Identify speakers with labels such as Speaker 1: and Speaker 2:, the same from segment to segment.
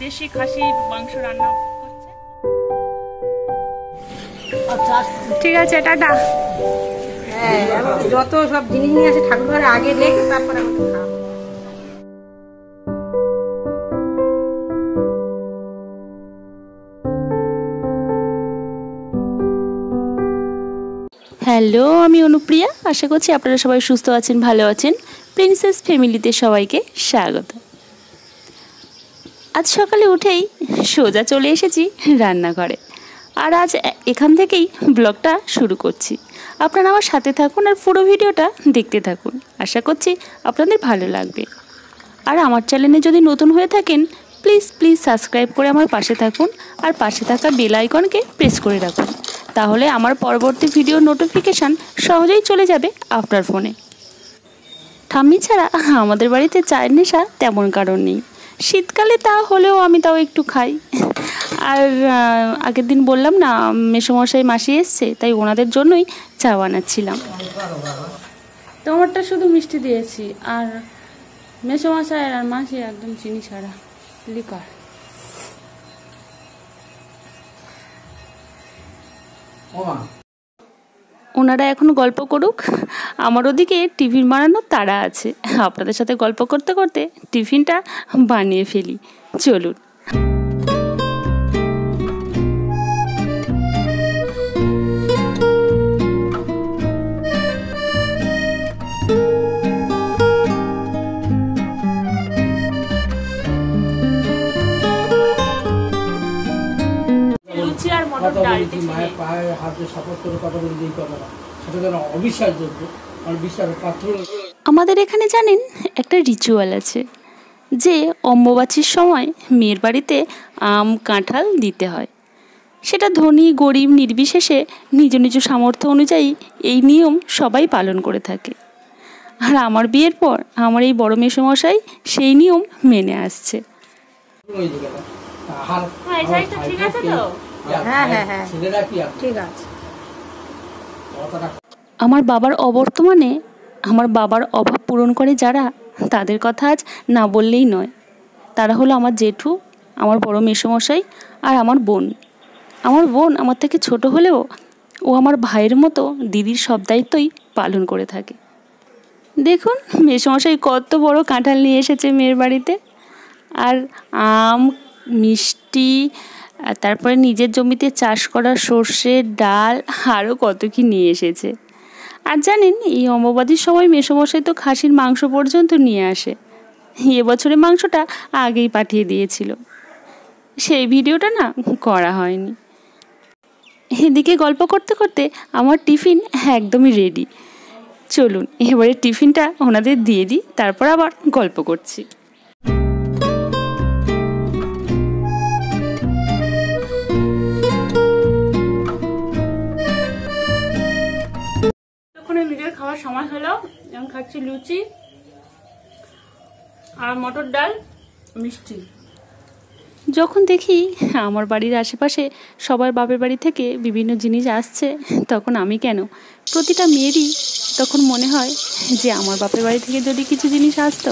Speaker 1: দেশি খাসি মাংস রান্না করছে। ঠিক আছে, টাটা।
Speaker 2: হ্যাঁ, যত সব জিনিস নিয়ে আসে ঠাকুর ঘরে আগে রেখে তারপরে আমাদের খাওয়া।
Speaker 3: হ্যালো, আমি অনুপ্রিয়া। আশা করছি আপনারা সবাই সুস্থ আছেন, ভালো আছেন। প্রিন্সেস ফ্যামিলিতে সবাইকে স্বাগত। আজ সকালে উঠেই সোজা চলে এসেছি রান্নাঘরে, আর আজ এখান থেকেই ব্লগটা শুরু করছি। আপনারা আমার সাথে থাকুন আর পুরো ভিডিওটা দেখতে থাকুন। আশা করছি আপনাদের ভালো লাগবে। আর আমার চ্যানেলে যদি নতুন হয়ে থাকেন, প্লিজ সাবস্ক্রাইব করে আমার পাশে থাকুন আর পাশে থাকা বেল আইকনকে প্রেস করে রাখুন। তাহলে আমার পরবর্তী ভিডিও নোটিফিকেশান সহজেই চলে যাবে আপনার ফোনে। ঠাম্মি ছাড়া আমাদের বাড়িতে চায়ের নেশা তেমন কারণ নেই। শীতকালে তা হলেও আমি তাও একটু খাই। আর আগের দিন বললাম না, মেসোমশাই মাসি এসছে, তাই ওনাদের জন্যই চা বানাচ্ছিলাম। তোমারটা শুধু মিষ্টি দিয়েছি, আর মেসোমশাই আর মাসি একদম চিনি ছাড়া লিকার। ওনারা এখন গল্প করুক, আমার ওদিকে টিফিন বানানোর তাড়া আছে। আপনাদের সাথে গল্প করতে করতে টিফিনটা বানিয়ে ফেলি, চলুন। লুচি আর মটর ডাল। আমাদের এখানে জানেন একটা রিচুয়াল আছে যে অম্বুবাচীর সময় মেয়ের বাড়িতে আম কাঁঠাল দিতে হয়। সেটা ধনী গরিব নির্বিশেষে নিজ নিজ সামর্থ্য অনুযায়ী এই নিয়ম সবাই পালন করে থাকে। আর আমার বিয়ের পর আমার এই বড় মেসোমশাই সেই নিয়ম মেনে আসছে। আমার বাবার অবর্তমানে আমার বাবার অভাব পূরণ করে যারা, তাদের কথা আজ না বললেই নয়। তারা হলো আমার জেঠু, আমার বড় মেসোমশাই আর আমার বোন। আমার বোন আমার থেকে ছোট হলেও ও আমার ভাইয়ের মতো দিদির সব দায়িত্বই পালন করে থাকে। দেখুন মেসোমশাই কত বড় কাঁঠাল নিয়ে এসেছে মেয়ের বাড়িতে, আর আম, মিষ্টি, তারপরে নিজের জমিতে চাষ করা সর্ষে, ডাল, আরও কত কি নিয়ে এসেছে। আর জানেন, এই অমাবস্যার সময় মেসোমশাই তো খাসির মাংস পর্যন্ত নিয়ে আসে। এবছরে মাংসটা আগেই পাঠিয়ে দিয়েছিল, সেই ভিডিওটা না করা হয়নি। এদিকে গল্প করতে করতে আমার টিফিন একদমই রেডি। চলুন এবারে টিফিনটা ওনাদের দিয়ে দিই, তারপর আবার গল্প করছি।
Speaker 1: নিজের খাওয়ার সময় হলো, এখন খাচ্ছি লুচি আর মটর ডাল মিষ্টি।
Speaker 3: যখন দেখি আমার বাড়ির আশেপাশে সবার বাপের বাড়ি থেকে বিভিন্ন জিনিস আসছে, তখন আমি কেন, প্রতিটা মেয়েরই তখন মনে হয় যে আমার বাপের বাড়ি থেকে যদি কিছু জিনিস আসতো।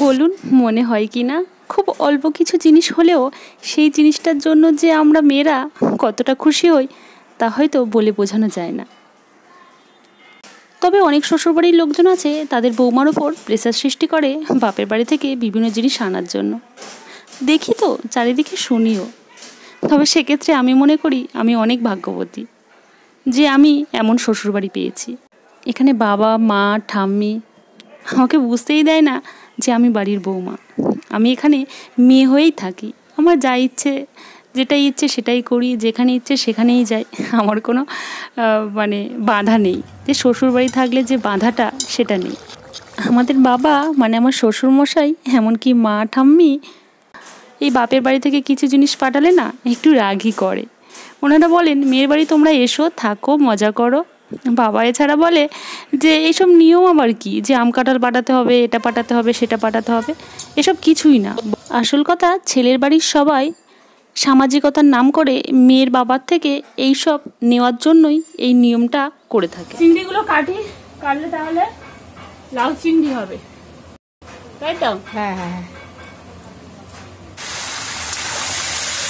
Speaker 3: বলুন মনে হয় কি না? খুব অল্প কিছু জিনিস হলেও সেই জিনিসটার জন্য যে আমরা মেয়েরা কতটা খুশি হই তা হয়তো বলে বোঝানো যায় না। তবে অনেক শ্বশুরবাড়ির লোকজন আছে, তাদের বৌমার ওপর প্রেসার সৃষ্টি করে বাপের বাড়ি থেকে বিভিন্ন জিনিস আনার জন্য। দেখি তো চারিদিকে শুনিও। তবে সেক্ষেত্রে আমি মনে করি আমি অনেক ভাগ্যবতী যে আমি এমন শ্বশুরবাড়ি পেয়েছি। এখানে বাবা মা ঠাম্মি আমাকে বুঝতেই দেয় না যে আমি বাড়ির বৌমা। আমি এখানে মেয়ে হয়েই থাকি, আমার যা ইচ্ছে যেটাই ইচ্ছে সেটাই করি, যেখানে ইচ্ছে সেখানেই যাই। আমার কোনো বাধা নেই, যে শ্বশুরবাড়ি থাকলে যে বাধাটা সেটা নেই। আমাদের বাবা আমার শ্বশুরমশাই, এমনকি মা ঠাম্মি, এই বাপের বাড়ি থেকে কিছু জিনিস পাঠালে না একটু রাগই করে। ওনারা বলেন মেয়ের বাড়ি তোমরা এসো, থাকো, মজা করো। বাবা এছাড়া বলে যে এইসব নিয়ম আবার কি, যে আম কাঁঠাল পাঠাতে হবে, এটা পাঠাতে হবে, সেটা পাঠাতে হবে, এসব কিছুই না। আসল কথা ছেলের বাড়ির সবাই সামাজিকতার নাম করে মেয়ের বাবার থেকে এই সব নেওয়ার জন্যই এই নিয়মটা করে থাকে।
Speaker 1: চিংড়িগুলো কাটলে তাহলে লাউ চিংড়ি হবে, তাই তো?
Speaker 2: হ্যাঁ হ্যাঁ।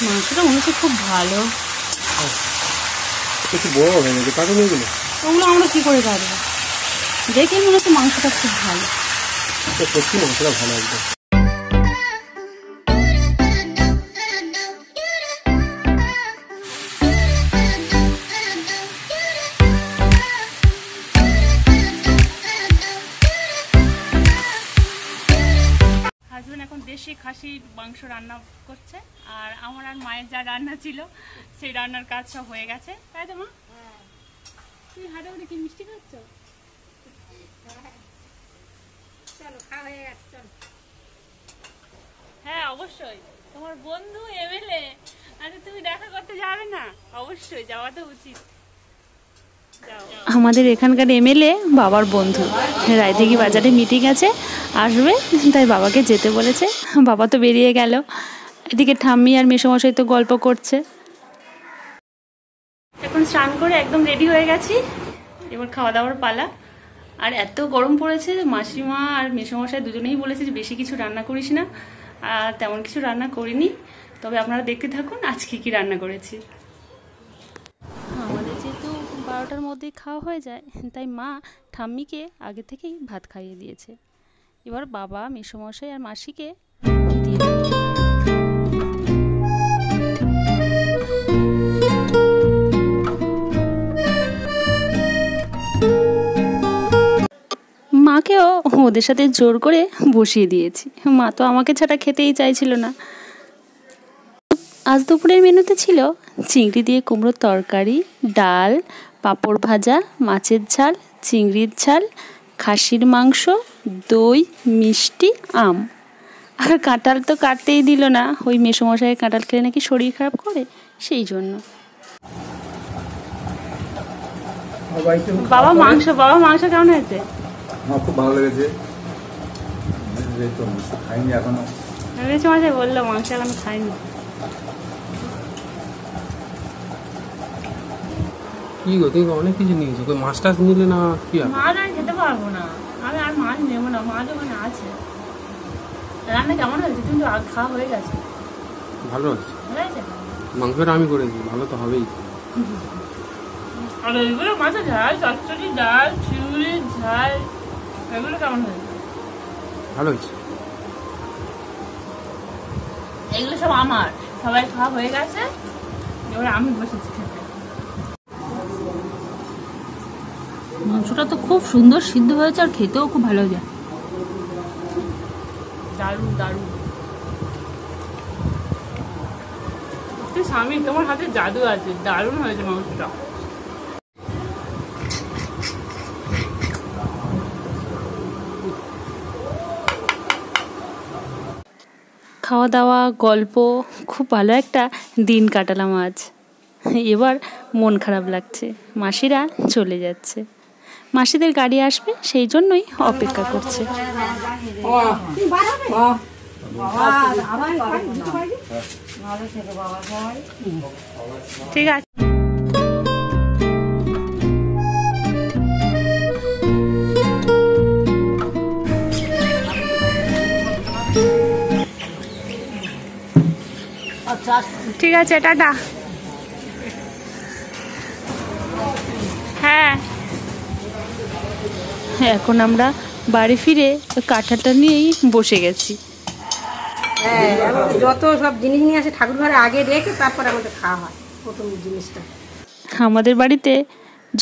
Speaker 3: মাংসটা মনে হচ্ছে খুব ভালো।
Speaker 4: একটু বড় হয়ে গেছে, কাটুন এগুলো।
Speaker 3: ওগুলো আমরা কী করে কাটবো? দেখেই মনে হচ্ছে মাংসটা খুব ভালো।
Speaker 4: সত্যি মাংসটা ভালো একদম।
Speaker 1: হাজবেন্ড এখন দেশি খাসি মাংস রান্না করছে, আর আমার আর মায়ের যা রান্না ছিল সেই রান্নার কাজ সব হয়ে গেছে, তাই তো মা? তুমি হাতে করে কি মিষ্টি খাচ্ছ?
Speaker 2: চলো খাওয়া হয়ে গেছে, চলো।
Speaker 1: হ্যাঁ অবশ্যই, তোমার বন্ধু এমএলএ, আচ্ছা তুমি দেখা করতে যাবে না? অবশ্যই যাওয়া তো উচিত।
Speaker 3: আমাদের এখানকার এমএলএ বাবার বন্ধু, রায়দিঘি বাজারে মিটিং আছে, আসবে, তাই বাবাকে যেতে বলেছে। বাবা তো বেরিয়ে গেল। এদিকে ঠাম্মি আর মেসোমশাই তো গল্প করছে। এখন স্নান করে একদম রেডি হয়ে গেছি, এবার খাওয়া দাওয়ার পালা। আর এত গরম পড়েছে, মাসিমা আর মেসোমশাই দুজনেই বলেছে যে বেশি কিছু রান্না করিস না, আর তেমন কিছু রান্না করিনি। তবে আপনারা দেখতে থাকুন আজকে কি রান্না করেছি। আমাদের যেহেতু 12টার মধ্যেই খাওয়া হয়ে যায়, তাই মা ঠাম্মিকে আগে থেকেই ভাত খাইয়ে দিয়েছে। এবার বাবা, মেসোমশাই আর মাসিকে দিয়ে দিয়েছে। মাকেও ওদের সাথে জোর করে বসিয়ে দিয়েছি। মা তো আমাকে ছাড়া খেতেই চাইছিল না। আজ দুপুরের মেনুতে ছিল চিংড়ি দিয়ে কুমড়োর তরকারি, ডাল, পাঁপড় ভাজা, মাছের ঝাল, চিংড়ির ঝাল, খাসির মাংস, দই, মিষ্টি, আম। আর কাঁঠাল তো কাটতেই দিল না, ওই মেসোমশাইয়ের কাঁঠাল খেলে নাকি শরীর খারাপ করে, সেই জন্য। বাবা মাংস কেমন হয়েছে?
Speaker 4: আমার খুব ভালো লেগেছে। খাইনি এখনো।
Speaker 1: মেসোমশাই বললো মাংস এখনো খাইনি।
Speaker 4: কি গো, তুমি অনেক কিছু নিয়েছো, মাছ টাছ নিলে না? কি
Speaker 1: মাছ আমি খেতে পারবো না, আমি আর মাছ নেবো না, মাছ ওখানে আছে। রান্না কেমন হয়েছে? কিন্তু খাওয়া হয়ে গেছে।
Speaker 4: ভালো আছে,
Speaker 1: হয়েছে।
Speaker 4: মাংসটা আমি করেছি, ভালো তো হবেই।
Speaker 1: আর ওইগুলো মাছের ঝাল, চচ্চড়ি, ডাল, চিংড়ির ঝাল, এগুলো কেমন হয়েছে?
Speaker 4: ভালো হয়েছে।
Speaker 1: এগুলো সব আমার, সবাই খাওয়া হয়ে গেছে, এবার আমি বসেছি খেতে। মাংসটা তো খুব সুন্দর সিদ্ধ হয়েছে, আর খেতেও খুব ভালো হয়েছে। দারুণ দারুণ। স্বামী, তোমার হাতে জাদু আছে, দারুণ হয়েছে মাংসটা।
Speaker 3: খাওয়া দাওয়া, গল্প, খুব ভালো একটা দিন কাটালাম আজ। এবার মন খারাপ লাগছে, মাসিরা চলে যাচ্ছে। মাসিদের গাড়ি আসবে, সেই জন্যই অপেক্ষা করছে।
Speaker 1: ঠিক আছে। ঠিক আছে, টাটা। হ্যাঁ,
Speaker 3: এখন আমরা বাড়ি ফিরে কাঁঠালটা নিয়েই বসে গেছি।
Speaker 2: হ্যাঁ, যত সব জিনিস নিয়ে আসে ঠাকুর ঘরে আগে রেখে তারপর আমাদের খাওয়া হয় প্রথম জিনিসটা।
Speaker 3: আমাদের বাড়িতে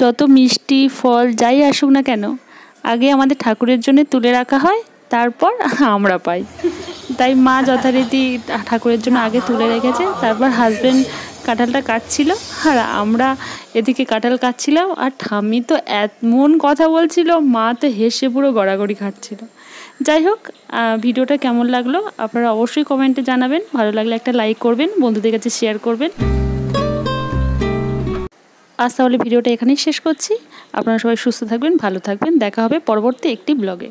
Speaker 3: যত মিষ্টি, ফল যাই আসুক না কেন, আগে আমাদের ঠাকুরের জন্য তুলে রাখা হয়, তারপর আমরা পাই। তাই মা যথারীতি ঠাকুরের জন্য আগে তুলে রেখেছে, তারপর হাজব্যান্ড কাঁঠালটা কাটছিল, আর আমরা এদিকে কাঁঠাল কাটছিলাম। আর ঠাম্মি তো এমন কথা বলছিল, মা তো হেসে পুরো গড়াগড়ি খাচ্ছিল। যাই হোক, ভিডিওটা কেমন লাগলো আপনারা অবশ্যই কমেন্টে জানাবেন। ভালো লাগলে একটা লাইক করবেন, বন্ধুদের কাছে শেয়ার করবেন। আজ তাহলে ভিডিওটা এখানেই শেষ করছি। আপনারা সবাই সুস্থ থাকবেন, ভালো থাকবেন। দেখা হবে পরবর্তী একটি ব্লগে।